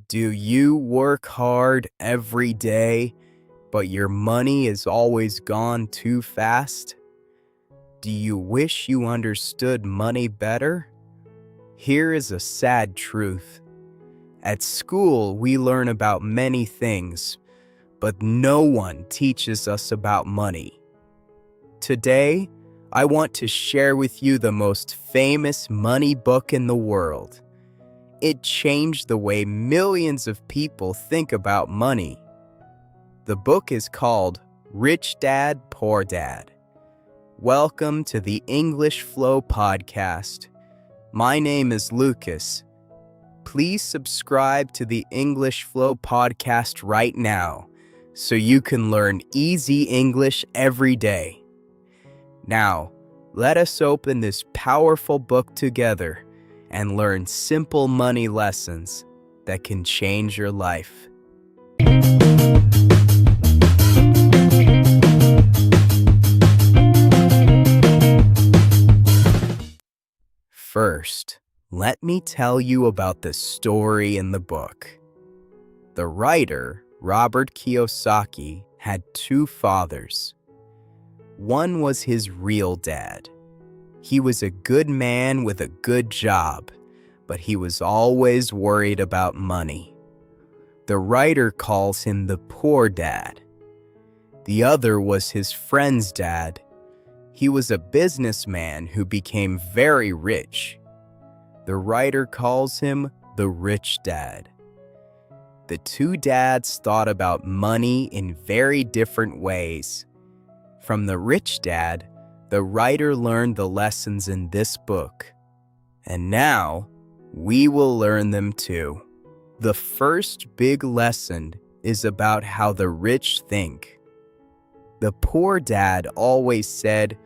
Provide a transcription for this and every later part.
Do you work hard every day, but your money is always gone too fast? Do you wish you understood money better? Here is a sad truth. At school, we learn about many things, but no one teaches us about money. Today, I want to share with you the most famous money book in the world. It changed the way millions of people think about money. The book is called Rich Dad, Poor Dad. Welcome to the English Flow podcast. My name is Lucas. Please subscribe to the English Flow podcast right now so you can learn easy English every day. Now, let us open this powerful book together and learn simple money lessons that can change your life. First, let me tell you about the story in the book. The writer, Robert Kiyosaki, had two fathers. One was his real dad. He was a good man with a good job, but he was always worried about money. The writer calls him the poor dad. The other was his friend's dad. He was a businessman who became very rich. The writer calls him the rich dad. The two dads thought about money in very different ways. From the rich dad, the writer learned the lessons in this book. And now, we will learn them too. The first big lesson is about how the rich think. The poor dad always said,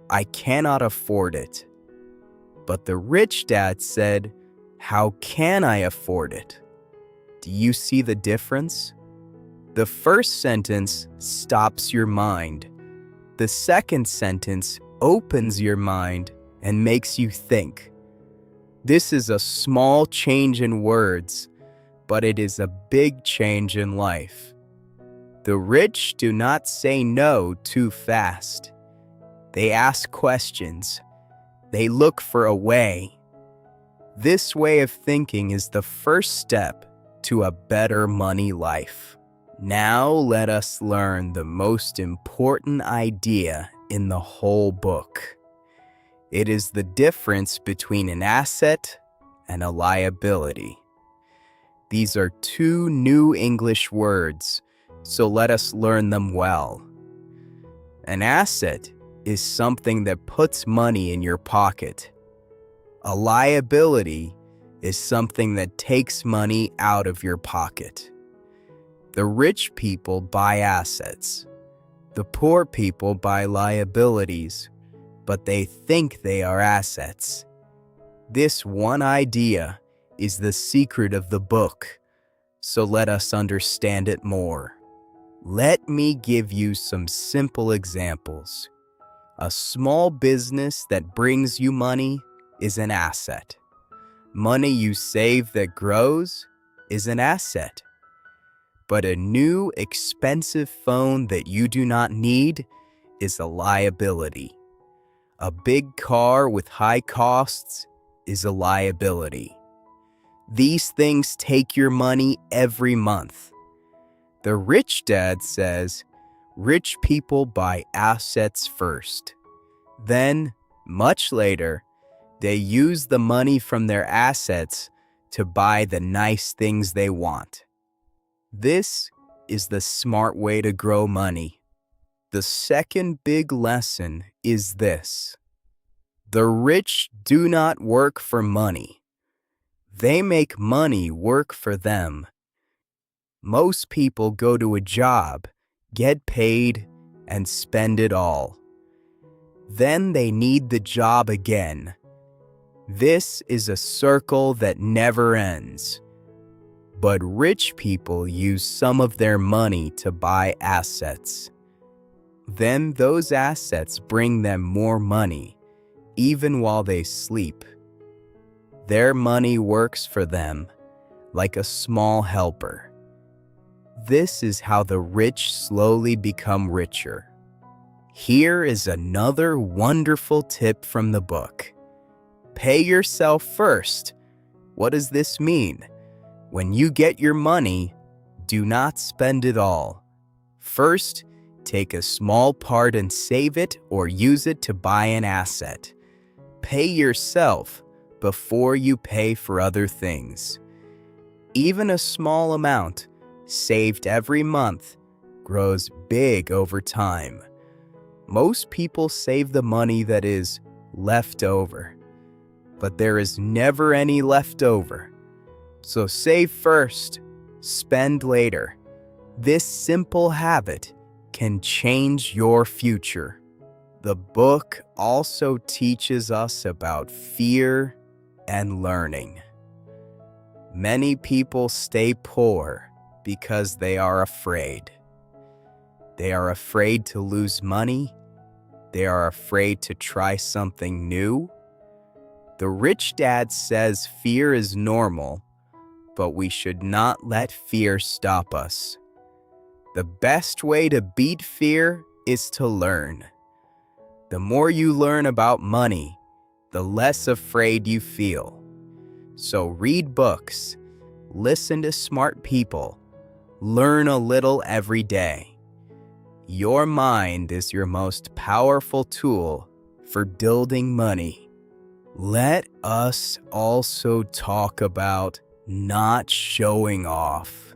"I cannot afford it." But the rich dad said, "How can I afford it?" Do you see the difference? The first sentence stops your mind. The second sentence opens your mind and makes you think. This is a small change in words, but it is a big change in life. The rich do not say no too fast. They ask questions. They look for a way. This way of thinking is the first step to a better money life. Now let us learn the most important idea in the whole book. It is the difference between an asset and a liability. These are two new English words, so let us learn them well. An asset is something that puts money in your pocket. A liability is something that takes money out of your pocket. The rich people buy assets. The poor people buy liabilities, but they think they are assets. This one idea is the secret of the book, so let us understand it more. Let me give you some simple examples. A small business that brings you money is an asset. Money you save that grows is an asset. But a new, expensive phone that you do not need is a liability. A big car with high costs is a liability. These things take your money every month. The rich dad says, rich people buy assets first. Then, much later, they use the money from their assets to buy the nice things they want. This is the smart way to grow money. The second big lesson is this. The rich do not work for money. They make money work for them. Most people go to a job, get paid, and spend it all. Then they need the job again. This is a circle that never ends. But rich people use some of their money to buy assets. Then those assets bring them more money, even while they sleep. Their money works for them, like a small helper. This is how the rich slowly become richer. Here is another wonderful tip from the book. Pay yourself first. What does this mean? When you get your money, do not spend it all. First, take a small part and save it or use it to buy an asset. Pay yourself before you pay for other things. Even a small amount, saved every month, grows big over time. Most people save the money that is left over, but there is never any left over. So save first, spend later. This simple habit can change your future. The book also teaches us about fear and learning. Many people stay poor because they are afraid. They are afraid to lose money. They are afraid to try something new. The rich dad says fear is normal, but we should not let fear stop us. The best way to beat fear is to learn. The more you learn about money, the less afraid you feel. So read books, listen to smart people, learn a little every day. Your mind is your most powerful tool for building money. Let us also talk about not showing off.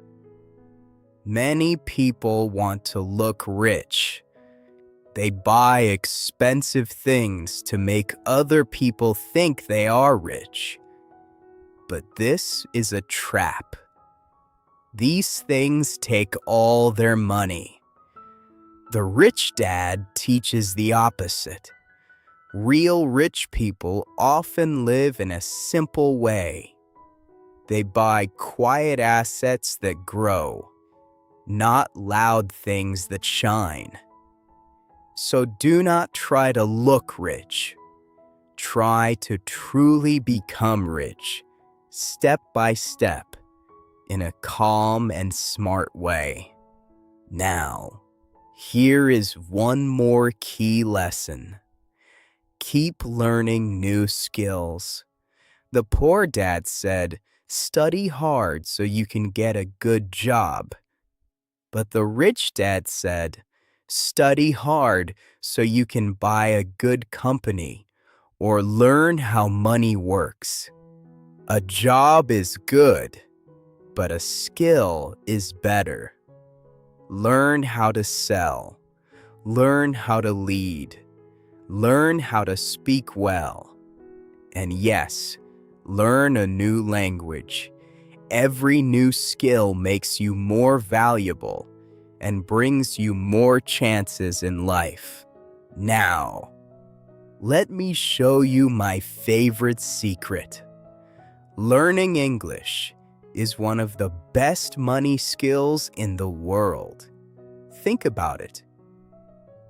Many people want to look rich. They buy expensive things to make other people think they are rich. But this is a trap. These things take all their money. The rich dad teaches the opposite. Real rich people often live in a simple way. They buy quiet assets that grow, not loud things that shine. So do not try to look rich. Try to truly become rich, step by step, in a calm and smart way. Now, here is one more key lesson. Keep learning new skills. The poor dad said, study hard so you can get a good job. But the rich dad said, study hard so you can buy a good company or learn how money works. A job is good, but a skill is better. Learn how to sell. Learn how to lead. Learn how to speak well. And yes, learn a new language. Every new skill makes you more valuable and brings you more chances in life. Now, let me show you my favorite secret. Learning English is one of the best money skills in the world. Think about it.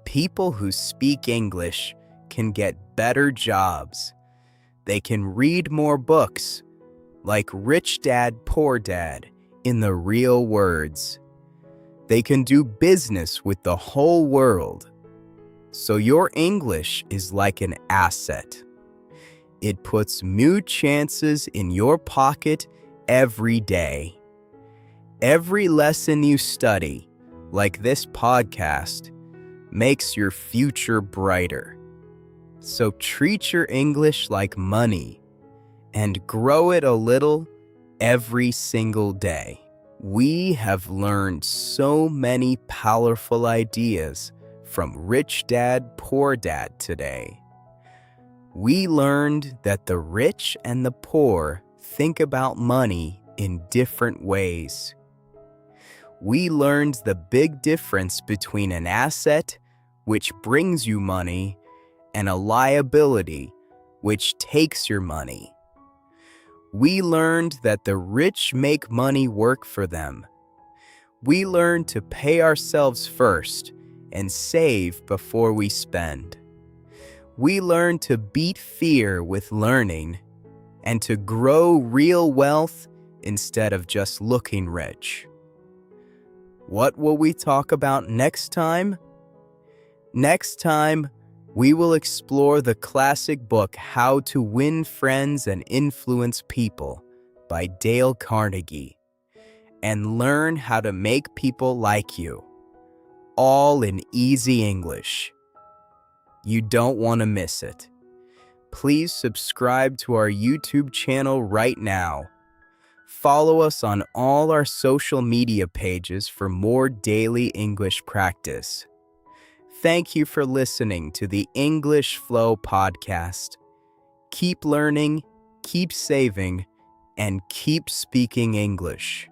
People who speak English can get better jobs. They can read more books, like Rich Dad, Poor Dad, in the real words. They can do business with the whole world. So your English is like an asset. It puts new chances in your pocket every day. Every lesson you study, like this podcast, makes your future brighter. So treat your English like money and grow it a little every single day. We have learned so many powerful ideas from Rich Dad, Poor Dad today. We learned that the rich and the poor think about money in different ways. We learned the big difference between an asset, which brings you money, and a liability, which takes your money. We learned that the rich make money work for them. We learned to pay ourselves first and save before we spend. We learned to beat fear with learning and to grow real wealth instead of just looking rich. What will we talk about next time? Next time, we will explore the classic book How to Win Friends and Influence People by Dale Carnegie and learn how to make people like you, all in easy English. You don't want to miss it. Please subscribe to our YouTube channel right now. Follow us on all our social media pages for more daily English practice. Thank you for listening to the English Flow podcast. Keep learning, keep saving, and keep speaking English.